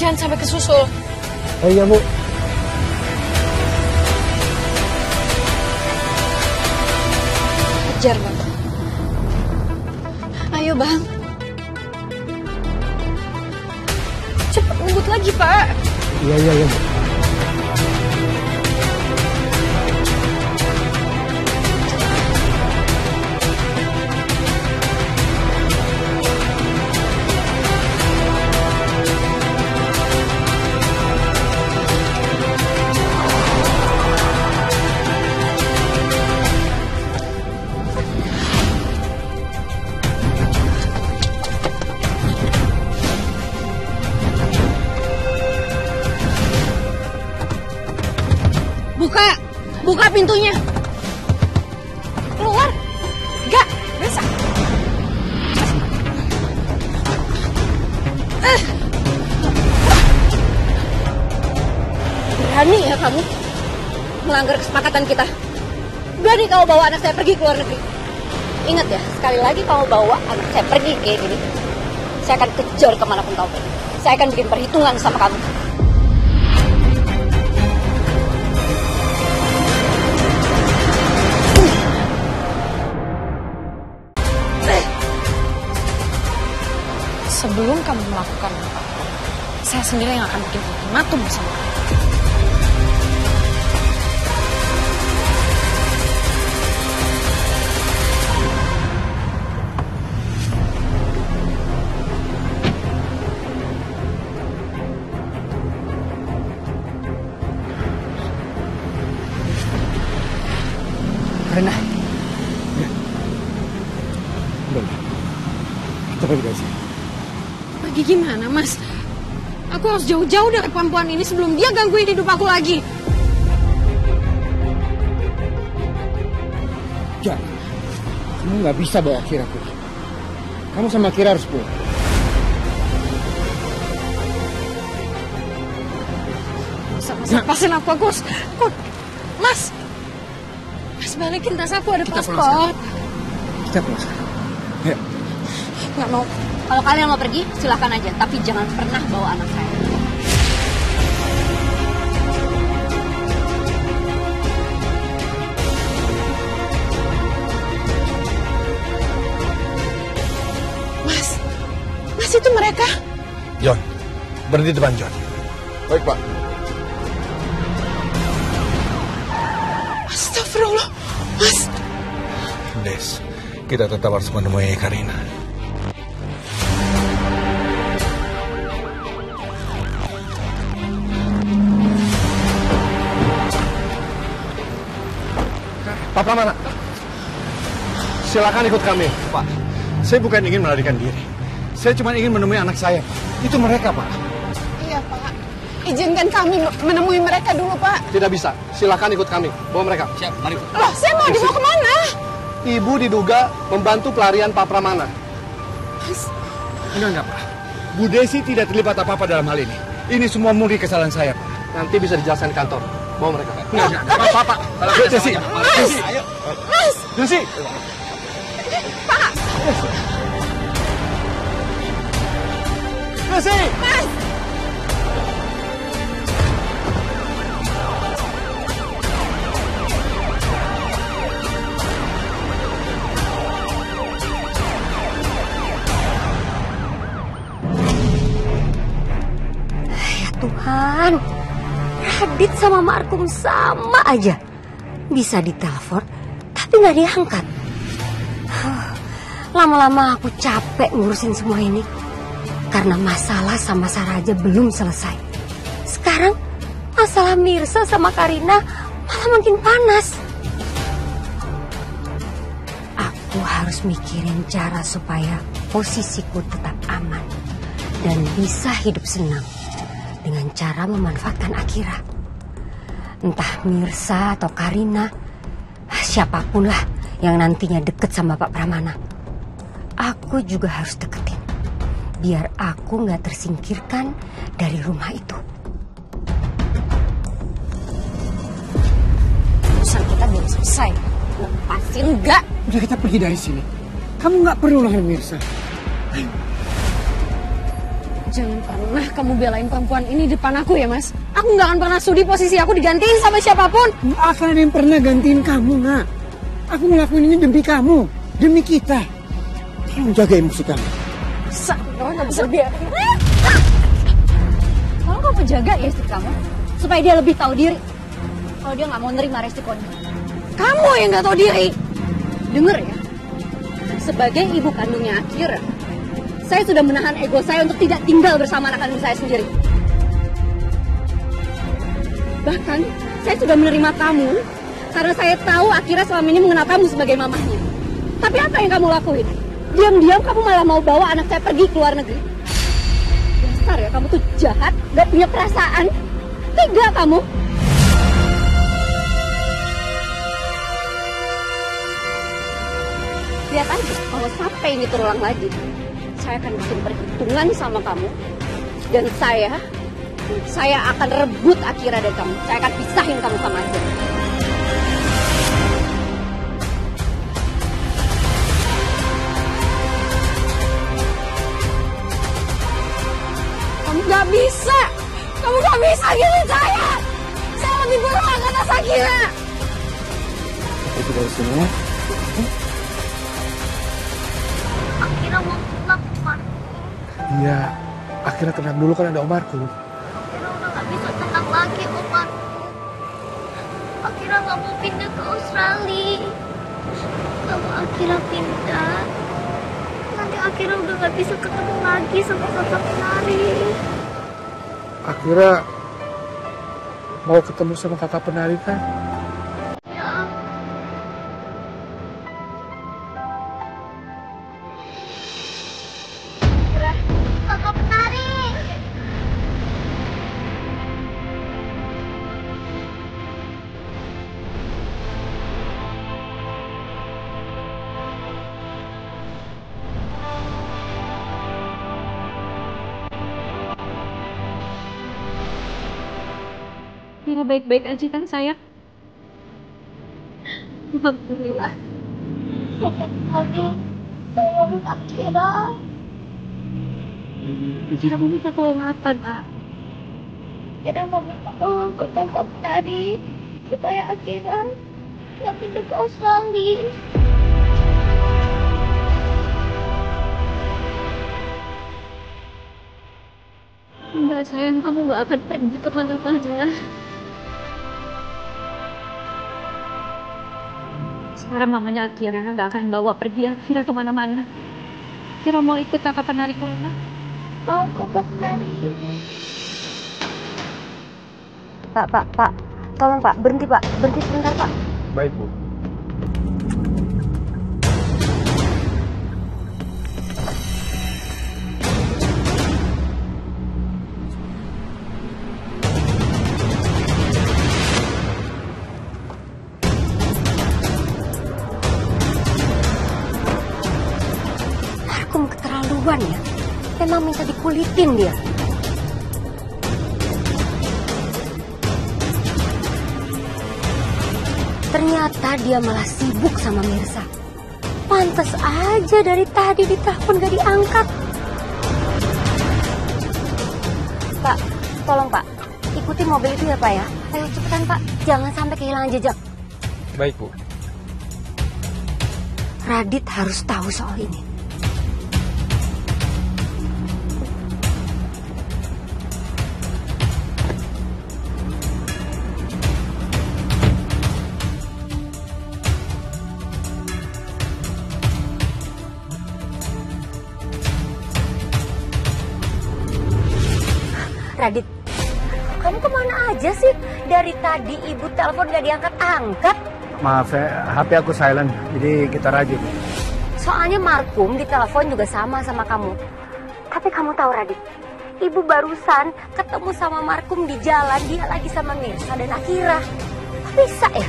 jangan sampai kesusul. Oh iya, Bu. Kejar, Bang. Ayo, Bang. Cepat ngebut lagi, Pak. Iya, Bu. Buka pintunya. Keluar. Gak, bisa. Berani ya kamu melanggar kesepakatan kita. Berani kamu bawa anak saya pergi ke luar negeri. Ingat ya, sekali lagi kamu bawa anak saya pergi kayak gini, saya akan kejar kemanapun kamu pergi. Saya akan bikin perhitungan sama kamu. Sebelum kamu melakukan apa-apa, saya sendiri yang akan bikin ultimatum sama kamu. Karina. Ya. Udah. Kita pergi dari sini. Pergi gimana, Mas? Aku harus jauh-jauh dari perempuan ini sebelum dia gangguin hidup aku lagi. Jangan. Kamu nggak bisa bawa Kira pergi. Kamu sama Kira harus pulang. Lepasin aku harus... Mas! Mas, balikin tas aku, ada paspor. Kita pulang sekarang. Ya. Nggak mau. Kalau kalian mau pergi, silakan aja. Tapi jangan pernah bawa anak saya. Mas itu mereka. John, berhenti depan John. Baik, Pak. Astagfirullah, Mas. Des, kita tetap harus menemui Karina. Pak Pramana, silakan ikut kami. Pak, saya bukan ingin melarikan diri. Saya cuma ingin menemui anak saya. Itu mereka, Pak. Iya, Pak. Izinkan kami menemui mereka dulu, Pak. Tidak bisa. Silakan ikut kami. Bawa mereka. Siap, mari. Loh, saya mau dibawa kemana? Ibu diduga membantu pelarian Pak Pramana. Enggak, Pak. Bu Desi tidak terlibat apa-apa dalam hal ini. Ini semua murni kesalahan saya, Pak. Nanti bisa dijelaskan di kantor. Bawa mereka. Enggak. Pak. Desi. Desi. Mas. Desi. Pak. Desi. Mas. Tuhan, Radit sama Markum sama aja. Bisa ditelepon, tapi nggak diangkat. Lama-lama aku capek ngurusin semua ini. Karena masalah sama Sarah aja belum selesai. Sekarang masalah Mirsa sama Karina malah makin panas. Aku harus mikirin cara supaya posisiku tetap aman dan bisa hidup senang. Dengan cara memanfaatkan Akira. Entah Mirsa atau Karina, siapapun lah yang nantinya deket sama Pak Pramana. Aku juga harus deketin, biar aku gak tersingkirkan dari rumah itu. Urusan kita belum selesai. Lepasin enggak? Udah, kita pergi dari sini. Kamu nggak perlu lahir Mirsa. Ayo. Jangan pernah kamu belain perempuan ini depan aku ya, Mas. Aku nggak akan pernah sudi posisi aku digantiin sama siapapun. Nggak akan yang pernah gantiin kamu, nak. Aku ngelakuin ini demi kamu, demi kita. Kamu jaga emosi kamu. Kamu nggak bisa biarin. Kalau kamu jaga ya istri kamu, supaya dia lebih tahu diri. Kalau dia nggak mau nerima resikonya. Kamu yang nggak tahu diri. Dengar ya, sebagai ibu kandungnya Akira, saya sudah menahan ego saya untuk tidak tinggal bersama anak kandung saya sendiri. Bahkan, saya sudah menerima kamu karena saya tahu Akira selama ini mengenal kamu sebagai mamahnya. Tapi apa yang kamu lakuin? Diam-diam kamu malah mau bawa anak saya pergi ke luar negeri. Dasar ya, kamu tuh jahat, gak punya perasaan. Tega kamu. Lihat aja, kalau sampai ini terulang lagi, saya akan bikin perhitungan sama kamu. Dan saya akan rebut Akira dari kamu. Saya akan pisahin kamu sama Akira. Kamu gak bisa gini saya. Saya lebih berhak atas Akira. Itu dari sini ya. Akira mau pulang, Omar. Iya, akhirnya tenang dulu kan ada Omarku. Akira udah gak bisa tenang lagi, Omar. Akira gak mau pindah ke Australia. Kalau Akira pindah, nanti Akira udah gak bisa ketemu lagi sama kakak penari. Akira mau ketemu sama kakak penari kan? Ya. Akira, kakak penari. Akira baik-baik aja kan sayang? Alhamdulillah. Kakak penari, tolong Akira. Akira mau minta tolong apa, Nak? Akira mau minta tolong ke kakak penari supaya Akira gak pindah ke Australia. Enggak sayang, kamu gak akan pergi kemana-mana. Sekarang mamanya Akira gak akan bawa pergi Akira kemana-mana. Akira mau ikut kakak penari kemana? Mau kakak penari. Pak. Tolong Pak, berhenti Pak. Berhenti sebentar Pak. Baik, Bu. Markum keterlaluan ya. Memang minta dikulitin dia. Ternyata dia malah sibuk sama Mirsa. Pantes aja dari tadi ditelepon gak diangkat. Pak, tolong Pak. Ikuti mobil itu ya Pak ya. Ayo cepetan Pak. Jangan sampai kehilangan jejak. Baik, Bu. Radit harus tahu soal ini. Radit, kamu kemana aja sih? Dari tadi ibu telepon gak diangkat-angkat. Maaf, HP aku silent, jadi kita rajin. Soalnya Markum di telepon juga sama kamu. Tapi kamu tahu Radit, ibu barusan ketemu sama Markum di jalan, dia lagi sama Mirsa dan Akira. Kok bisa ya?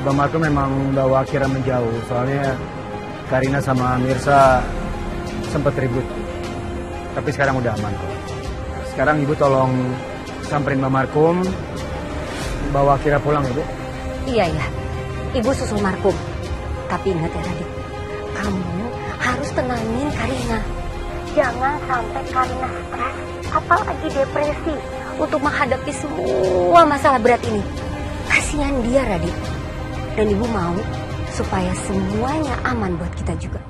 Bang Marco memang bawa Akira menjauh, soalnya Karina sama Mirsa sempat ribut. Tapi sekarang udah aman kok. Sekarang ibu tolong samperin Mbak Markum, bawa Akira pulang ibu. Iya, ibu susul Markum. Tapi ingat ya Radit, kamu harus tenangin Karina. Jangan sampai Karina stres apalagi depresi untuk menghadapi semua masalah berat ini. Kasihan dia, Radit. Dan ibu mau supaya semuanya aman buat kita juga.